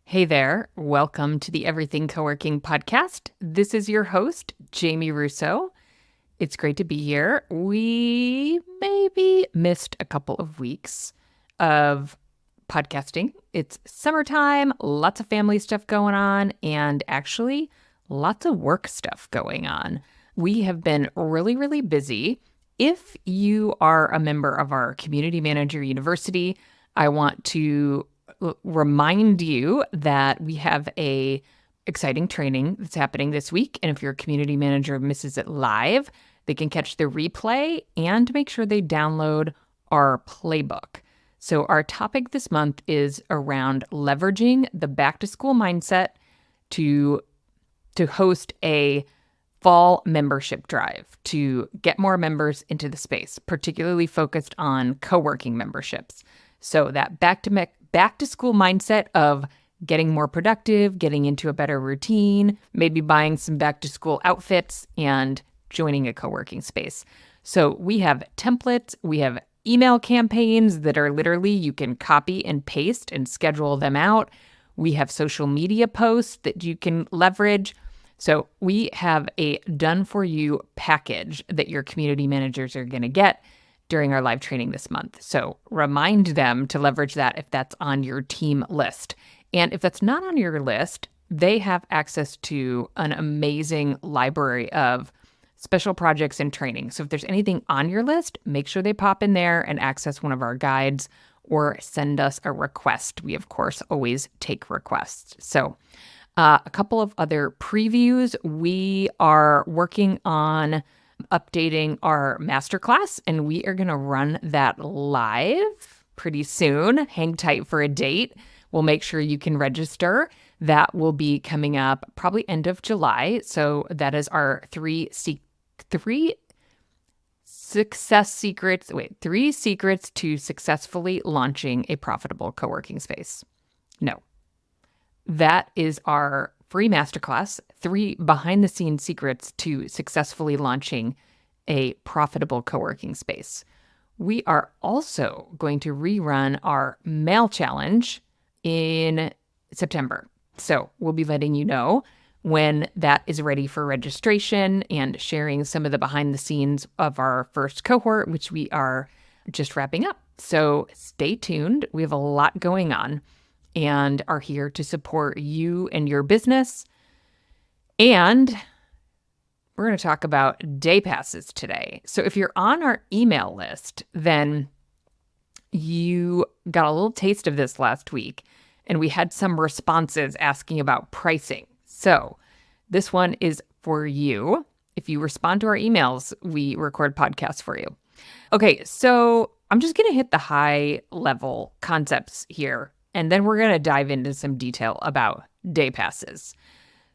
Hey there. Welcome to the Everything Coworking podcast. This is your host, Jamie Russo. It's great to be here. We maybe missed a couple of weeks of podcasting. It's summertime, lots of family stuff going on, and actually lots of work stuff going on. We have been really, really busy. If you are a member of our Community Manager University, I want to remind you that we have a exciting training that's happening this week. And if your community manager misses it live, they can catch the replay and make sure they download our playbook. So our topic this month is around leveraging the back to school mindset to host a fall membership drive to get more members into the space, particularly focused on co-working memberships. So that back to school mindset of getting more productive, getting into a better routine, maybe buying some back to school outfits and joining a co-working space. So we have templates, we have email campaigns that are literally you can copy and paste and schedule them out. We have social media posts that you can leverage. So we have a done for you package that your community managers are going to get during our live training this month. So remind them to leverage that if that's on your team list. And if that's not on your list, they have access to an amazing library of special projects and training. So if there's anything on your list, make sure they pop in there and access one of our guides or send us a request. We, of course, always take requests. So a couple of other previews. We are working on updating our masterclass, and we are going to run that live pretty soon. Hang tight for a date. We'll make sure you can register. That will be coming up probably end of July. So that is our three secrets to successfully launching a profitable co-working space. No, that is our free masterclass, 3 behind-the-scenes secrets to successfully launching a profitable co-working space. We are also going to rerun our mail challenge in September. So we'll be letting you know when that is ready for registration and sharing some of the behind the scenes of our first cohort, which we are just wrapping up. So stay tuned. We have a lot going on and are here to support you and your business. And we're going to talk about day passes today. So if you're on our email list, then you got a little taste of this last week, and we had some responses asking about pricing. So this one is for you. If you respond to our emails, we record podcasts for you. Okay, so I'm just going to hit the high level concepts here, and then we're going to dive into some detail about day passes.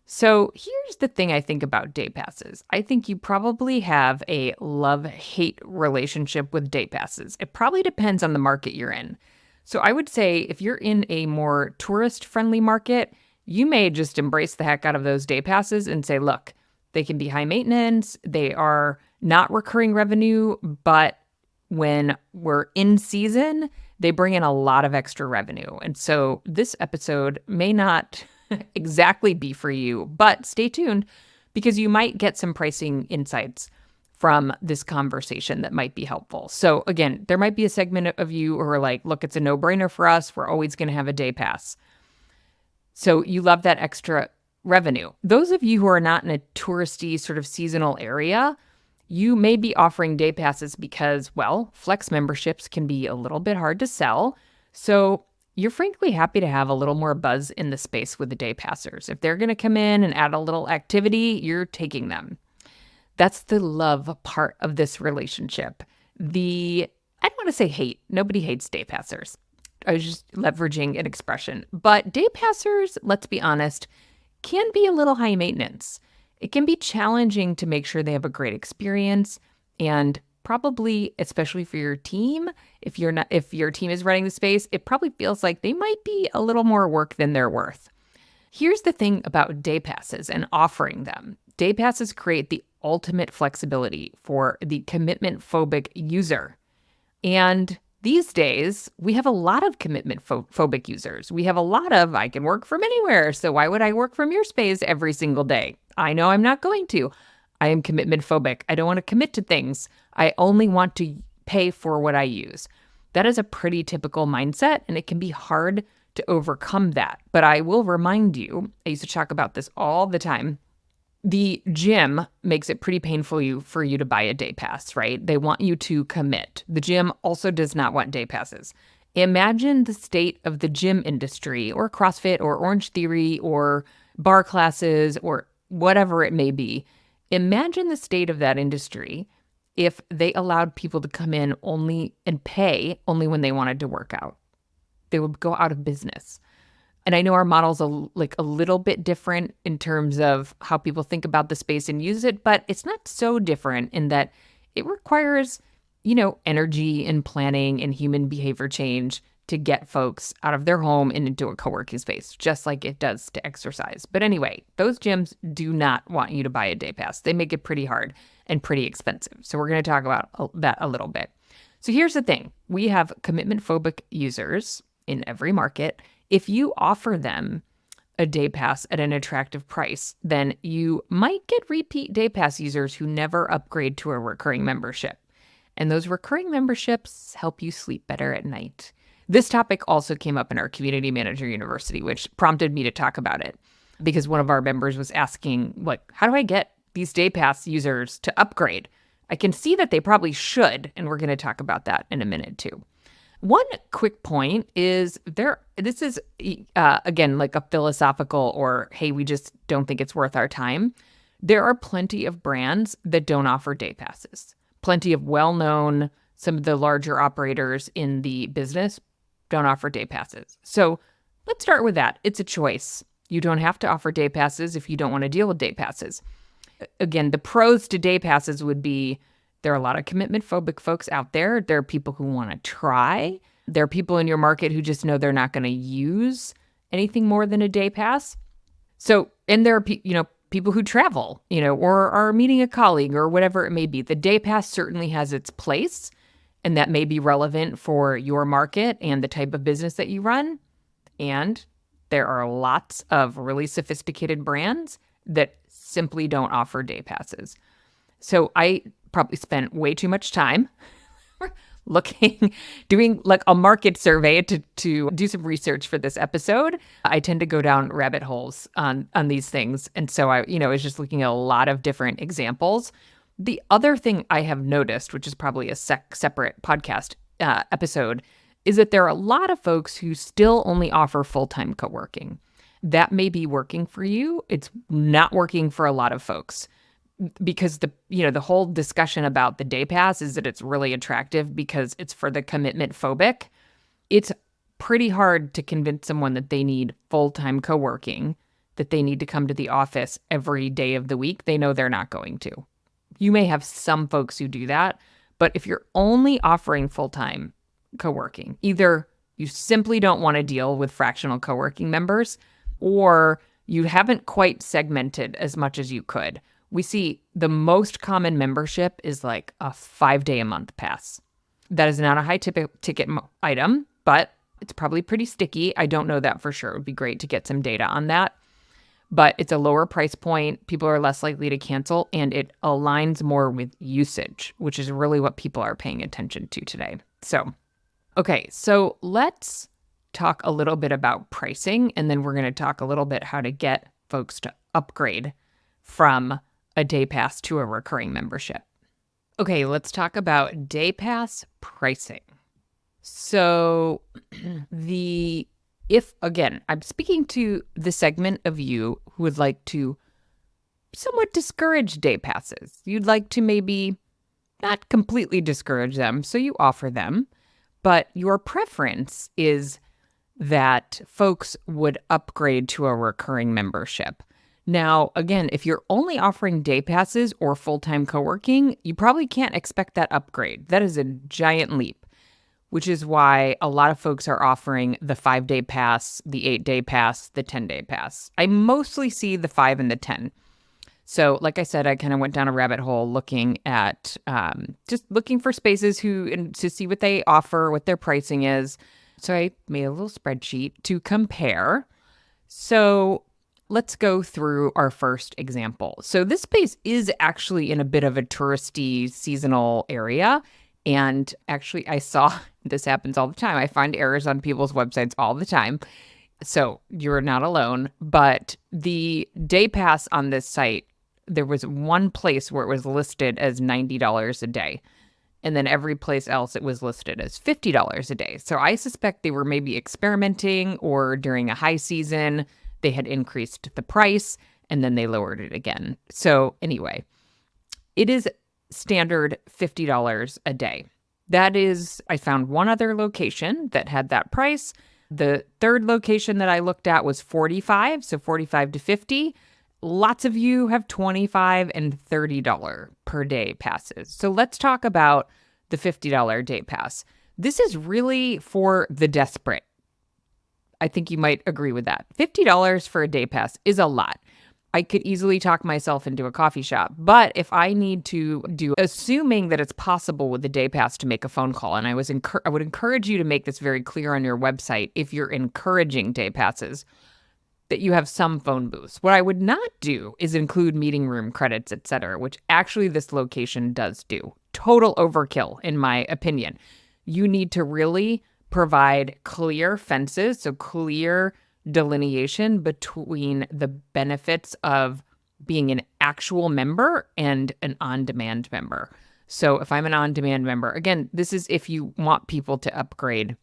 So here's the thing I think about day passes. I think you probably have a love-hate relationship with day passes. It probably depends on the market you're in. So I would say if you're in a more tourist-friendly market, you may just embrace the heck out of those day passes and say, look, they can be high maintenance, they are not recurring revenue, but when we're in season, they bring in a lot of extra revenue. And so this episode may not exactly be for you, but stay tuned because you might get some pricing insights from this conversation that might be helpful. So again, there might be a segment of you who are like, look, it's a no-brainer for us. We're always going to have a day pass. So you love that extra revenue. Those of you who are not in a touristy sort of seasonal area, you may be offering day passes because, well, flex memberships can be a little bit hard to sell. So you're frankly happy to have a little more buzz in the space with the day passers. If they're going to come in and add a little activity, you're taking them. That's the love part of this relationship. I don't want to say hate. Nobody hates day passers. I was just leveraging an expression. But day passers, let's be honest, can be a little high maintenance. It can be challenging to make sure they have a great experience, and probably, especially for your team, if your team is running the space, it probably feels like they might be a little more work than they're worth. Here's the thing about day passes and offering them. Day passes create the ultimate flexibility for the commitment phobic user. And These days, we have a lot of commitment phobic users. We have a lot of, I can work from anywhere, so why would I work from your space every single day? I know I'm not going to. I am commitment phobic. I don't want to commit to things. I only want to pay for what I use. That is a pretty typical mindset, and it can be hard to overcome that. But I will remind you, I used to talk about this all the time. The gym makes it pretty painful for you to buy a day pass, right? They want you to commit. The gym also does not want day passes. Imagine the state of the gym industry or CrossFit or Orange Theory or bar classes or whatever it may be. Imagine the state of that industry if they allowed people to come in only and pay only when they wanted to work out. They would go out of business. And I know our model's a little bit different in terms of how people think about the space and use it, but it's not so different in that it requires, energy and planning and human behavior change to get folks out of their home and into a co-working space, just like it does to exercise. But anyway, those gyms do not want you to buy a day pass. They make it pretty hard and pretty expensive. So we're going to talk about that a little bit. So here's the thing. We have commitment phobic users in every market. If you offer them a day pass at an attractive price, then you might get repeat day pass users who never upgrade to a recurring membership. And those recurring memberships help you sleep better at night. This topic also came up in our Community Manager University, which prompted me to talk about it because one of our members was asking, how do I get these day pass users to upgrade? I can see that they probably should, and we're going to talk about that in a minute too. One quick point is this is, again, like a philosophical or, hey, we just don't think it's worth our time. There are plenty of brands that don't offer day passes. Plenty of well-known, some of the larger operators in the business don't offer day passes. So let's start with that. It's a choice. You don't have to offer day passes if you don't want to deal with day passes. Again, the pros to day passes would be there are a lot of commitment phobic folks out there. There are people who want to try. There are people in your market who just know they're not going to use anything more than a day pass. So, and there are people who travel, or are meeting a colleague or whatever it may be. The day pass certainly has its place, and that may be relevant for your market and the type of business that you run. And there are lots of really sophisticated brands that simply don't offer day passes. So I probably spent way too much time doing like a market survey to do some research for this episode. I tend to go down rabbit holes on these things. And so I was just looking at a lot of different examples. The other thing I have noticed, which is probably a separate podcast episode, is that there are a lot of folks who still only offer full-time co-working. That may be working for you. It's not working for a lot of folks. Because the whole discussion about the day pass is that it's really attractive because it's for the commitment phobic. It's pretty hard to convince someone that they need full-time co-working, that they need to come to the office every day of the week. They know they're not going to. You may have some folks who do that, but if you're only offering full-time co-working, either you simply don't want to deal with fractional co-working members, or you haven't quite segmented as much as you could. We see the most common membership is like a 5-day-a-month pass. That is not a high ticket item, but it's probably pretty sticky. I don't know that for sure. It would be great to get some data on that. But it's a lower price point. People are less likely to cancel, and it aligns more with usage, which is really what people are paying attention to today. So let's talk a little bit about pricing, and then we're going to talk a little bit how to get folks to upgrade from a day pass to a recurring membership. Okay, let's talk about day pass pricing. So again, I'm speaking to the segment of you who would like to somewhat discourage day passes. You'd like to maybe not completely discourage them, so you offer them, but your preference is that folks would upgrade to a recurring membership. Now, again, if you're only offering day passes or full-time co-working, you probably can't expect that upgrade. That is a giant leap, which is why a lot of folks are offering the 5-day pass, the 8-day pass, the 10-day pass. I mostly see the 5 and the 10. So like I said, I kind of went down a rabbit hole looking at just looking for spaces and to see what they offer, what their pricing is. So I made a little spreadsheet to compare. So let's go through our first example. So this space is actually in a bit of a touristy seasonal area. And actually, I saw this happens all the time. I find errors on people's websites all the time. So you're not alone. But the day pass on this site, there was one place where it was listed as $90 a day. And then every place else it was listed as $50 a day. So I suspect they were maybe experimenting, or during a high season, they had increased the price and then they lowered it again. So anyway, it is standard $50 a day. That is, I found one other location that had that price. The third location that I looked at was 45, so 45 to 50. Lots of you have $25 and $30 per day passes. So let's talk about the $50 day pass. This is really for the desperate. I think you might agree with that. $50 for a day pass is a lot. I could easily talk myself into a coffee shop, but if I need to assuming that it's possible with the day pass to make a phone call, and I would encourage you to make this very clear on your website if you're encouraging day passes, that you have some phone booths. What I would not do is include meeting room credits, etc., which actually this location does do. Total overkill, in my opinion. You need to really provide clear fences, so clear delineation between the benefits of being an actual member and an on-demand member. So if I'm an on-demand member, again, this is if you want people to upgrade.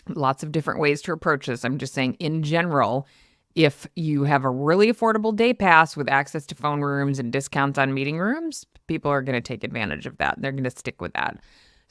Lots of different ways to approach this. I'm just saying in general, if you have a really affordable day pass with access to phone rooms and discounts on meeting rooms, people are going to take advantage of that. They're going to stick with that.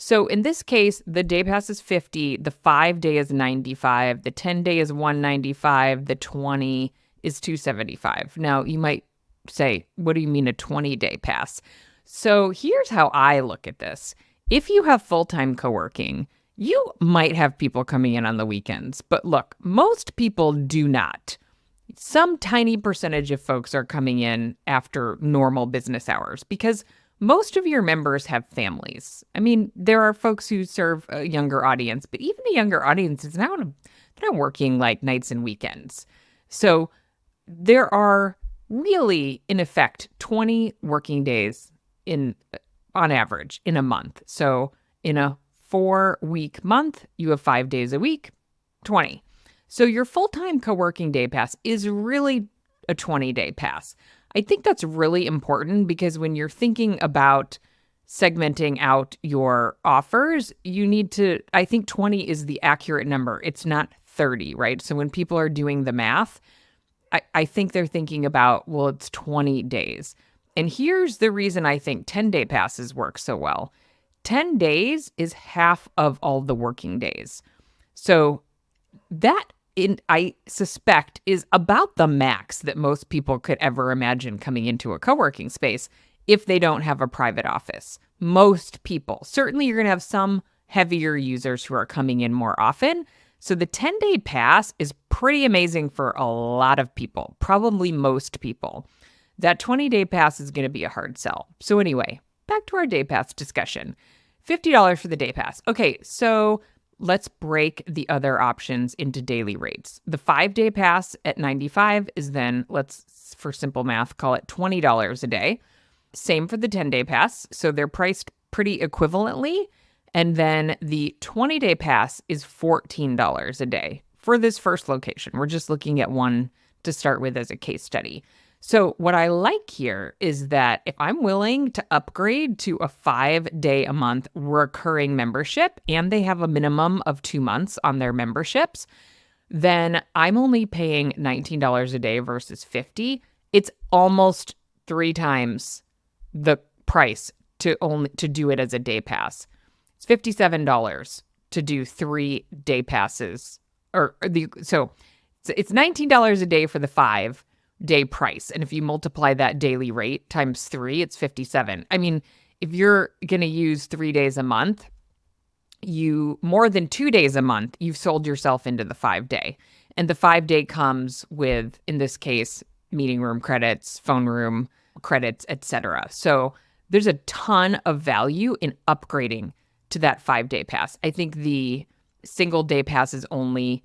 So in this case, the day pass is $50, the 5-day is $95, the 10-day is $195, the 20 is $275. Now, you might say, what do you mean a 20-day pass? So here's how I look at this. If you have full-time co-working, you might have people coming in on the weekends. But look, most people do not. Some tiny percentage of folks are coming in after normal business hours because most of your members have families. I mean, there are folks who serve a younger audience, but even a younger audience is they're not working like nights and weekends. So there are really, in effect, 20 working days on average in a month. So in a 4-week month, you have 5 days a week, 20. So your full-time co-working day pass is really a 20-day pass. I think that's really important because when you're thinking about segmenting out your offers, you need to, I think 20 is the accurate number. It's not 30, right? So when people are doing the math, I think they're thinking about, well, it's 20 days. And here's the reason I think 10-day passes work so well. 10 days is half of all the working days. So that I suspect is about the max that most people could ever imagine coming into a co-working space if they don't have a private office. Most people. Certainly you're going to have some heavier users who are coming in more often. So the 10-day pass is pretty amazing for a lot of people, probably most people. That 20-day pass is going to be a hard sell. So anyway, back to our day pass discussion. $50 for the day pass. Okay, so let's break the other options into daily rates. The 5-day pass at $95 is then, let's, for simple math, call it $20 a day. Same for the 10-day pass. So they're priced pretty equivalently. And then the 20-day pass is $14 a day for this first location. We're just looking at one to start with as a case study. So what I like here is that if I'm willing to upgrade to a 5-day a month recurring membership and they have a minimum of 2 months on their memberships, then I'm only paying $19 a day versus $50. It's almost 3 times the price to do it as a day pass. It's $57 to do 3 day passes, so it's $19 a day for the 5-day price. And if you multiply that daily rate times 3, it's $57. I mean, if you're going to use 3 days a month, more than 2 days a month, you've sold yourself into the 5-day. And the 5-day comes with, in this case, meeting room credits, phone room credits, etc. So there's a ton of value in upgrading to that 5-day pass. I think the single day pass is only,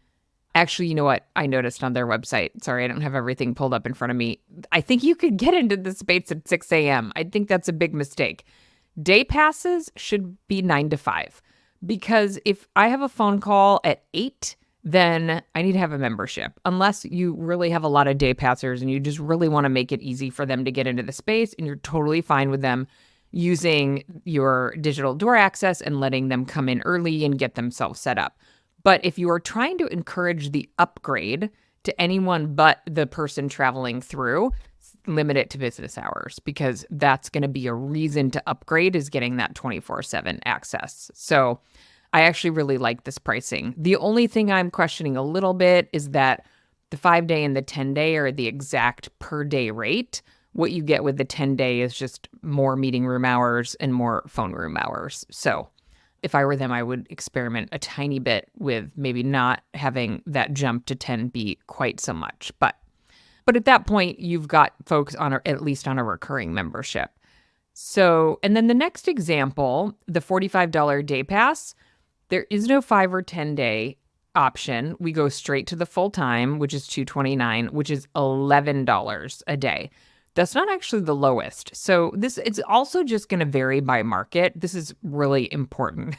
actually, you know what? I noticed on their website. Sorry, I don't have everything pulled up in front of me. I think you could get into the space at 6 a.m. I think that's a big mistake. Day passes should be 9 to 5, because if I have a phone call at 8, then I need to have a membership. Unless you really have a lot of day passers and you just really want to make it easy for them to get into the space, and you're totally fine with them using your digital door access and letting them come in early and get themselves set up. But if you are trying to encourage the upgrade to anyone but the person traveling through, limit it to business hours, because that's going to be a reason to upgrade, is getting that 24/7 access. So I actually really like this pricing. The only thing I'm questioning a little bit is that the 5-day and the 10-day are the exact per day rate. What you get with the 10-day is just more meeting room hours and more phone room hours. So if I were them, I would experiment a tiny bit with maybe not having that jump to 10 be quite so much. But at that point, you've got folks at least on a recurring membership. So, and then the next example, the $45 day pass, there is no 5 or 10-day option. We go straight to the full time, which is $229, which is $11 a day. That's not actually the lowest. So it's also just going to vary by market. This is really important.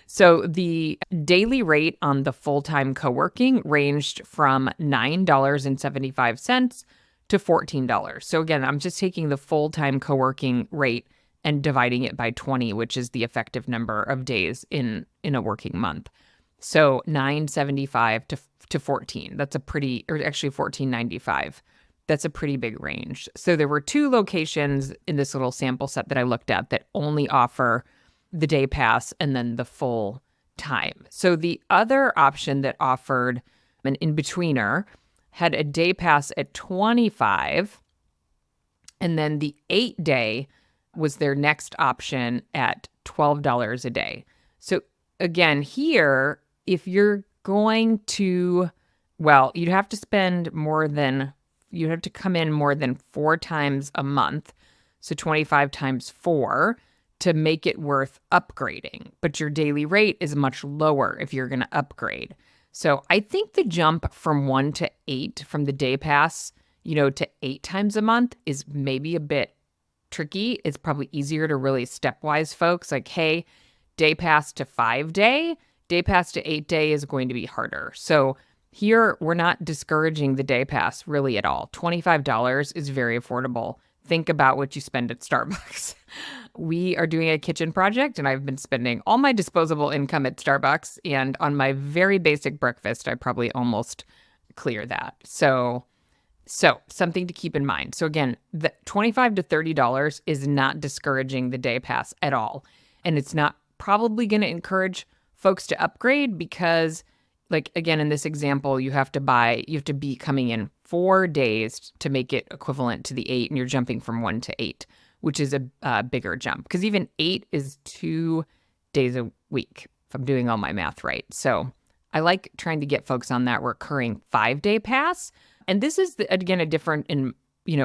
So the daily rate on the full-time co-working ranged from $9.75 to $14. So again, I'm just taking the full-time co-working rate and dividing it by 20, which is the effective number of days in a working month. So $9.75 to $14. That's a pretty, or actually $14.95. That's a pretty big range. So there were 2 locations in this little sample set that I looked at that only offer the day pass and then the full time. So the other option that offered an in-betweener had a day pass at $25, and then the 8-day was their next option at $12 a day. So again, here, if you're going to, well, you'd have to come in more than 4 times a month. So 25 times 4 to make it worth upgrading. But your daily rate is much lower if you're going to upgrade. So I think the jump from 1 to 8 from the day pass, to 8 times a month is maybe a bit tricky. It's probably easier to really stepwise folks like, hey, day pass to 5-day, day pass to 8-day is going to be harder. So here, we're not discouraging the day pass really at all. $25 is very affordable. Think about what you spend at Starbucks. We are doing a kitchen project, and I've been spending all my disposable income at Starbucks. And on my very basic breakfast, I probably almost clear that. So something to keep in mind. So again, the $25 to $30 is not discouraging the day pass at all. And it's not probably going to encourage folks to upgrade because, like, again, in this example, you have to be coming in 4 days to make it equivalent to the 8, and you're jumping from 1 to 8, which is a bigger jump, because even 8 is 2 days a week, if I'm doing all my math right. So I like trying to get folks on that recurring 5-day pass. And this is, again, a different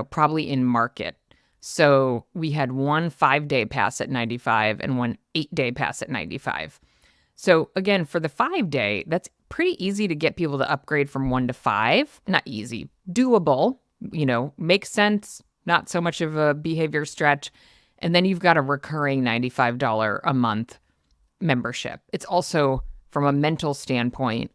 probably in market. So we had one 5-day pass at $95 and one 8-day pass at $95. So again, for the 5-day, that's pretty easy to get people to upgrade from 1 to 5. Not easy, doable, makes sense, not so much of a behavior stretch. And then you've got a recurring $95 a month membership. It's also, from a mental standpoint,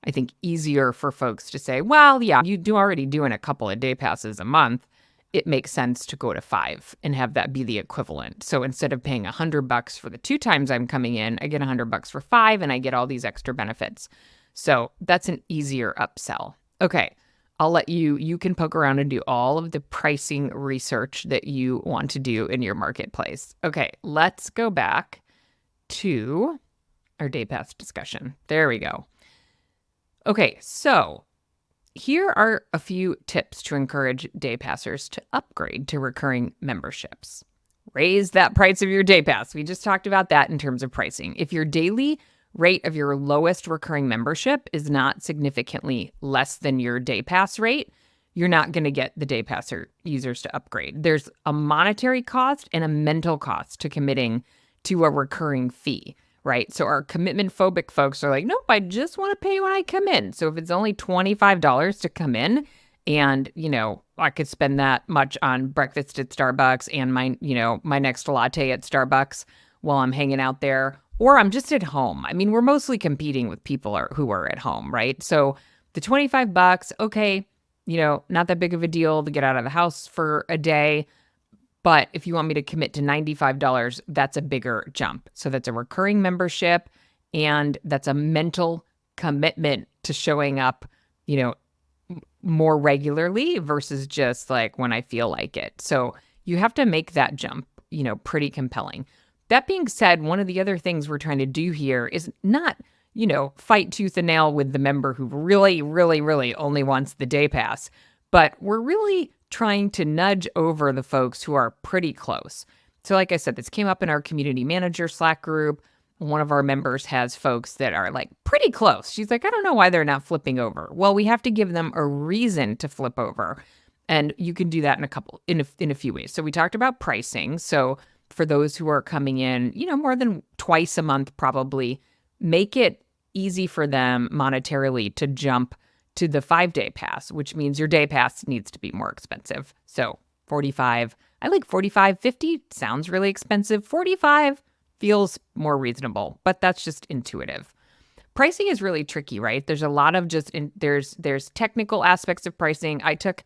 I think easier for folks to say, well, yeah, you do already doing a couple of day passes a month. It makes sense to go to 5 and have that be the equivalent. So instead of paying $100 for the 2 times I'm coming in, I get $100 for 5 and I get all these extra benefits. So that's an easier upsell. Okay, I'll let you can poke around and do all of the pricing research that you want to do in your marketplace. Okay, let's go back to our day pass discussion. There we go. Okay, so here are a few tips to encourage day passers to upgrade to recurring memberships. Raise that price of your day pass. We just talked about that in terms of pricing. If your daily rate of your lowest recurring membership is not significantly less than your day pass rate, you're not going to get the day pass users to upgrade. There's a monetary cost and a mental cost to committing to a recurring fee, right? So our commitment phobic folks are like, nope, I just want to pay when I come in. So if it's only $25 to come in and, I could spend that much on breakfast at Starbucks and my next latte at Starbucks while I'm hanging out there, or I'm just at home. I mean, we're mostly competing with people who are at home, right? So the $25, okay, not that big of a deal to get out of the house for a day. But if you want me to commit to $95, that's a bigger jump. So that's a recurring membership, and that's a mental commitment to showing up, more regularly versus just like when I feel like it. So you have to make that jump, pretty compelling. That being said, one of the other things we're trying to do here is not, fight tooth and nail with the member who really, really, really only wants the day pass, but we're really trying to nudge over the folks who are pretty close. So like I said, this came up in our community manager Slack group. One of our members has folks that are like pretty close. She's like, I don't know why they're not flipping over. Well, we have to give them a reason to flip over. And you can do that in a few ways. So we talked about pricing. So for those who are coming in, more than twice a month, probably make it easy for them monetarily to jump to the 5-day pass, which means your day pass needs to be more expensive. So 45, I like 45, 50 sounds really expensive. 45 feels more reasonable, but that's just intuitive. Pricing is really tricky, right? There's a lot of there's technical aspects of pricing. I took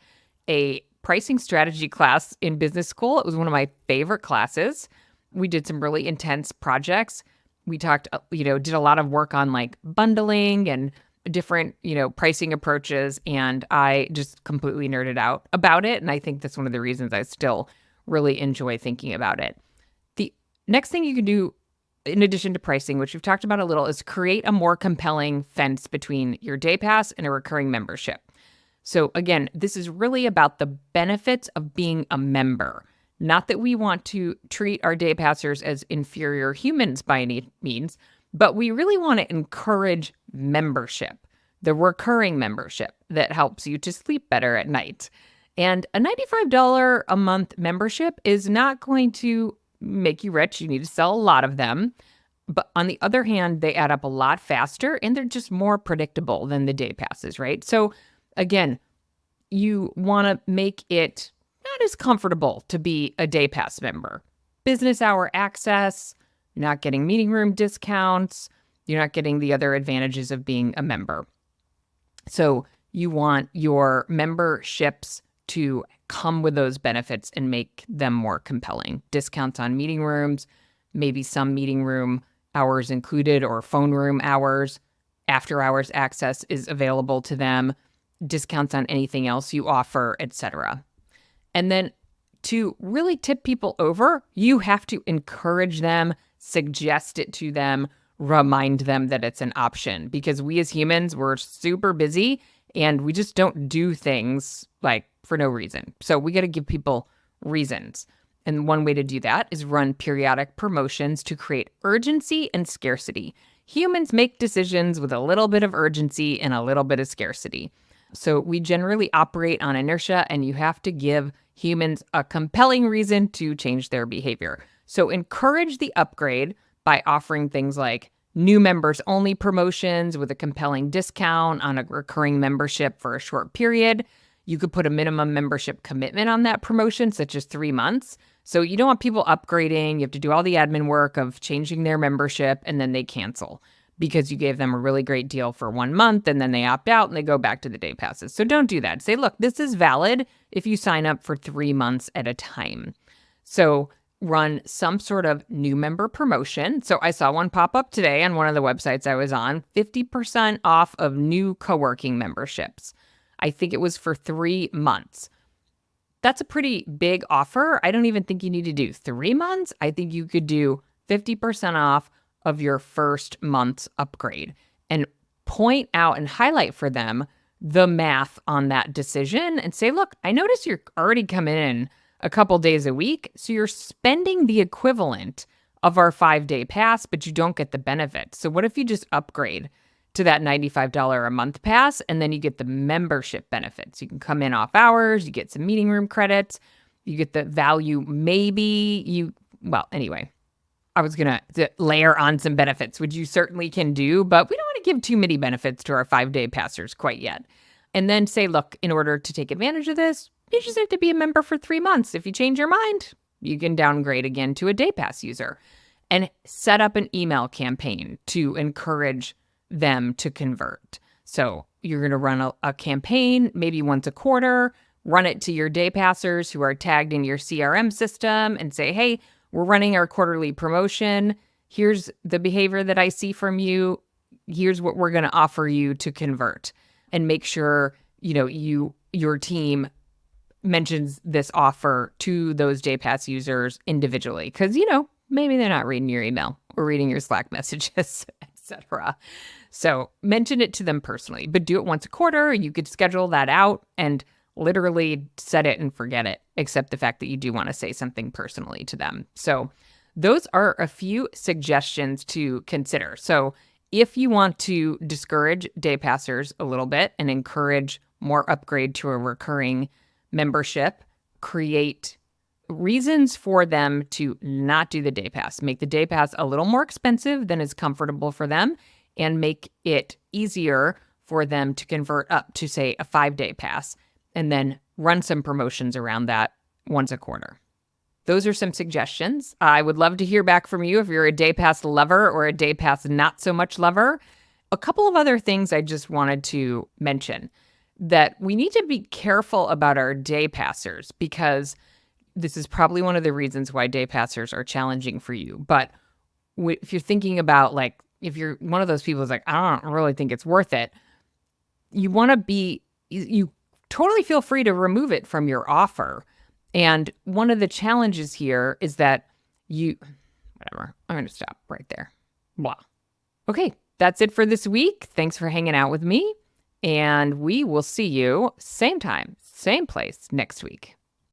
a pricing strategy class in business school. It was one of my favorite classes. We did some really intense projects. We talked, did a lot of work on like bundling and different, pricing approaches. And I just completely nerded out about it. And I think that's one of the reasons I still really enjoy thinking about it. The next thing you can do in addition to pricing, which we've talked about a little, is create a more compelling fence between your day pass and a recurring membership. So again, this is really about the benefits of being a member. Not that we want to treat our day passers as inferior humans by any means, but we really want to encourage membership, the recurring membership that helps you to sleep better at night. And a $95 a month membership is not going to make you rich. You need to sell a lot of them. But on the other hand, they add up a lot faster and they're just more predictable than the day passes, right? So again, you want to make it not as comfortable to be a day pass member. Business hour access, you're not getting meeting room discounts, you're not getting the other advantages of being a member. So you want your memberships to come with those benefits and make them more compelling. Discounts on meeting rooms, maybe some meeting room hours included or phone room hours. After hours access is available to them. Discounts on anything else you offer, etc. And then to really tip people over, you have to encourage them, suggest it to them, remind them that it's an option. Because we as humans, we're super busy and we just don't do things like for no reason. So we got to give people reasons. And one way to do that is run periodic promotions to create urgency and scarcity. Humans make decisions with a little bit of urgency and a little bit of scarcity. So we generally operate on inertia, and you have to give humans a compelling reason to change their behavior. So encourage the upgrade by offering things like new members only promotions with a compelling discount on a recurring membership for a short period. You could put a minimum membership commitment on that promotion, such as 3 months. So you don't want people upgrading. You have to do all the admin work of changing their membership, and then they cancel because you gave them a really great deal for 1 month, and then they opt out and they go back to the day passes. So don't do that. Say, look, this is valid if you sign up for 3 months at a time. So run some sort of new member promotion. So I saw one pop up today on one of the websites I was on, 50% off of new co-working memberships. I think it was for 3 months. That's a pretty big offer. I don't even think you need to do 3 months. I think you could do 50% off of your first month's upgrade and point out and highlight for them the math on that decision and say, look, I notice you're already coming in a couple days a week, so you're spending the equivalent of our 5-day pass, but you don't get the benefit. So what if you just upgrade to that $95 a month pass, and then you get the membership benefits. You can come in off hours, you get some meeting room credits, you get the value. Anyway, I was going to layer on some benefits, which you certainly can do, but we don't want to give too many benefits to our 5-day passers quite yet. And then say, look, in order to take advantage of this, you just have to be a member for 3 months. If you change your mind, you can downgrade again to a day pass user. And set up an email campaign to encourage them to convert. So you're going to run a campaign maybe once a quarter, run it to your day passers who are tagged in your CRM system and say, hey, we're running our quarterly promotion. Here's the behavior that I see from you. Here's what we're going to offer you to convert. And make sure, your team mentions this offer to those day pass users individually. Because, maybe they're not reading your email or reading your Slack messages, etc. So mention it to them personally, but do it once a quarter. You could schedule that out and literally set it and forget it, except the fact that you do want to say something personally to them. So those are a few suggestions to consider. So if you want to discourage day passers a little bit and encourage more upgrade to a recurring membership, create reasons for them to not do the day pass. Make the day pass a little more expensive than is comfortable for them, and make it easier for them to convert up to, say, a 5-day pass, and then run some promotions around that once a quarter. Those are some suggestions. I would love to hear back from you if you're a day pass lover or a day pass not so much lover. A couple of other things I just wanted to mention, that we need to be careful about our day passers, because this is probably one of the reasons why day passers are challenging for you. But if you're thinking about, like, if you're one of those people who's like, I don't really think it's worth it, you totally feel free to remove it from your offer. And one of the challenges here is that I'm going to stop right there. Blah. Okay, that's it for this week. Thanks for hanging out with me. And we will see you same time, same place next week.